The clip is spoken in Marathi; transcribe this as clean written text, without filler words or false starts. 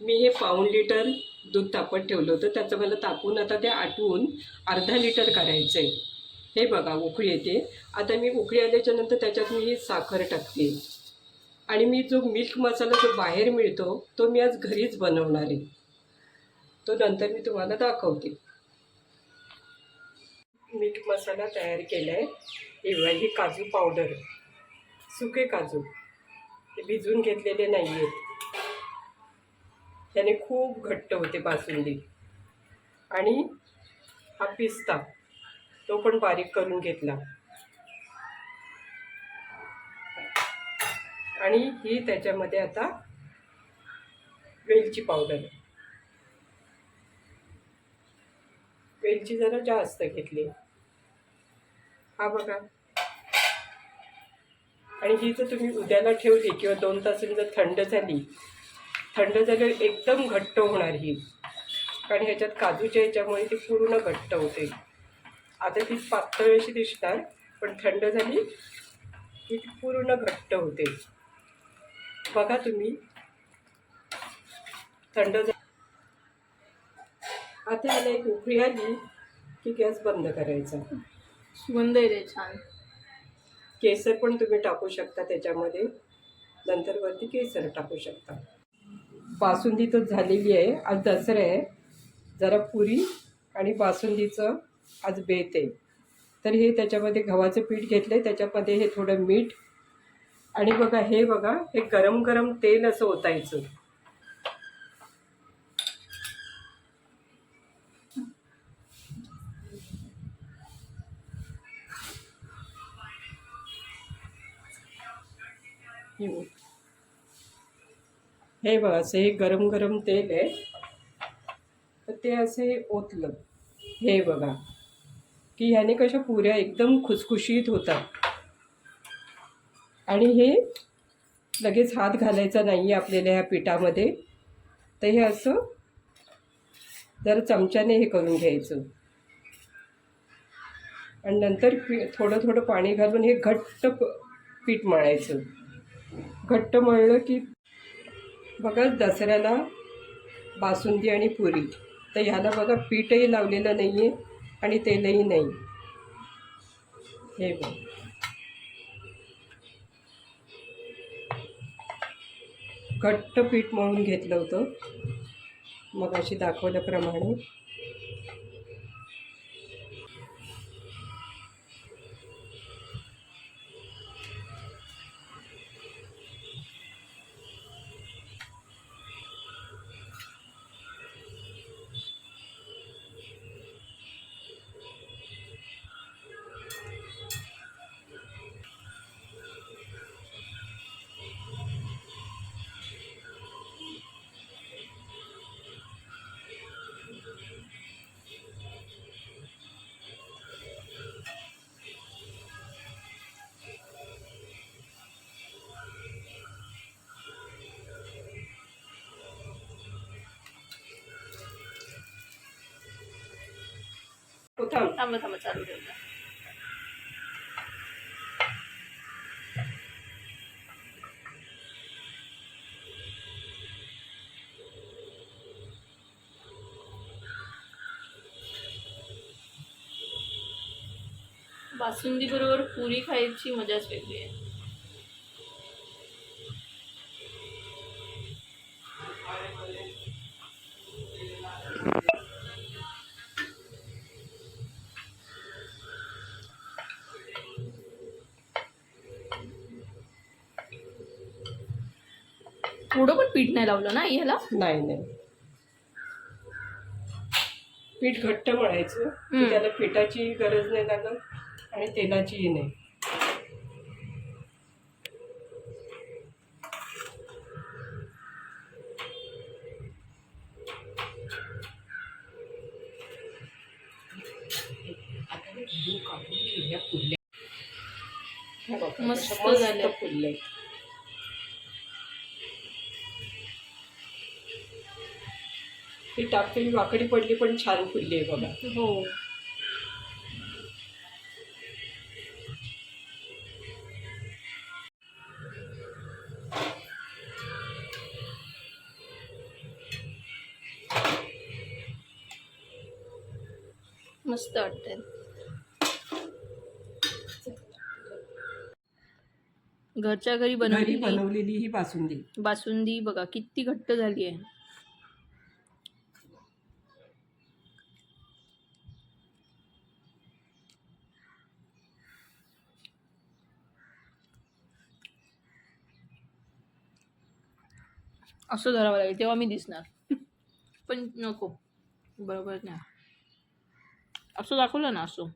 मी हे पाऊण लिटर दूध तापत ठेवलं होतं, त्याचं मला तापून आता ते आटवून अर्धा लिटर करायचं आहे. हे बघा उकळी येते. आता मी उकळी आल्याच्या नंतर त्याच्यात मी ही साखर टाकते आणि मी जो मिल्क मसाला जो बाहेर मिळतो तो मी आज घरीच बनवणार आहे, तो नंतर मी तुम्हाला दाखवते. मिल्क मसाला तयार केला आहे. ही काजू पावडर, सुके काजू ते भिजवून घेतलेले नाही आहेत, त्याने खूप घट्ट होते बासुंदी. आणि हा पिस्ता तो पण बारीक करून घेतला. आणि ही त्याच्यामध्ये आता वेलची पावडर, वेलची जरा जास्त घेतली. हा बघा. आणि ही जर तुम्ही उद्याला ठेवली किंवा 2 तासांनी जर थंड झाल्यावर एकदम घट्ट होणार ही, कारण ह्याच्यात काजूच्या ह्याच्यामुळे ती पूर्ण घट्ट होते. आता ती पातळ अशी दिसणार, पण थंड झाली की ती पूर्ण घट्ट होते. बघा तुम्ही, थंड आता याला एक उकळी आली की गॅस बंद करायचा. सुगंध येते छान. केसर पण तुम्ही टाकू शकता त्याच्यामध्ये, नंतर वरती केसर टाकू शकता. बासुंदी तर झालेली आहे. आज दसरा आहे, जरा पुरी आणि बासुंदीचं आज बेत आहे. तर हे त्याच्यामध्ये गव्हाचं पीठ घेतलं आहे, त्याच्यामध्ये हे थोडं मीठ आणि बघा हे गरम गरम तेल असं ओतायचं. हे बघा असं हे गरम गरम तेल आहे, तर ते असे ओतलं. हे बघा की ह्याने कशा पुऱ्या एकदम खुसखुशीत होतात. आणि हे लगेच हात घालायचा नाही आहे आपल्याला ह्या पिठामध्ये, तर हे असं जरा चमच्याने हे करून घ्यायचं. आणि नंतर थोडं थोडं पाणी घालून हे घट्ट पीठ मळायचं. घट्ट मळलं की बघा दसऱ्याला बासुंदी आणि पुरी, तर ह्याला बघा पीठही लावलेलं नाही आहे आणि तेलही नाही. हे बघ घट्ट पीठ मळून घेतलं होतं मग अशी दाखवल्याप्रमाणे. थांबा चालू ठेवलं. बासुंदी बरोबर पुरी खायची मजाच वेगळी आहे. थोडं पण पीठ नाही लावलं ना ह्याला? नाही, पीठ घट्ट मळायचं, त्याला पिठाची गरज नाही लागत आणि तेलाचीही नाही. मस्त झालं. फुलले. ती टाकलेली वाकडी पडली पण छान फुलली आहे बघा. हो. मस्त वाटतंय. घरच्या घरी घरी बनवलेली बनवलेली ही बासुंदी. बासुंदी बघा किती घट्ट झाली आहे. असं धरावं लागेल तेव्हा मी दिसणार. पण नको, बरोबर नाही. असं दाखवलं ना, असं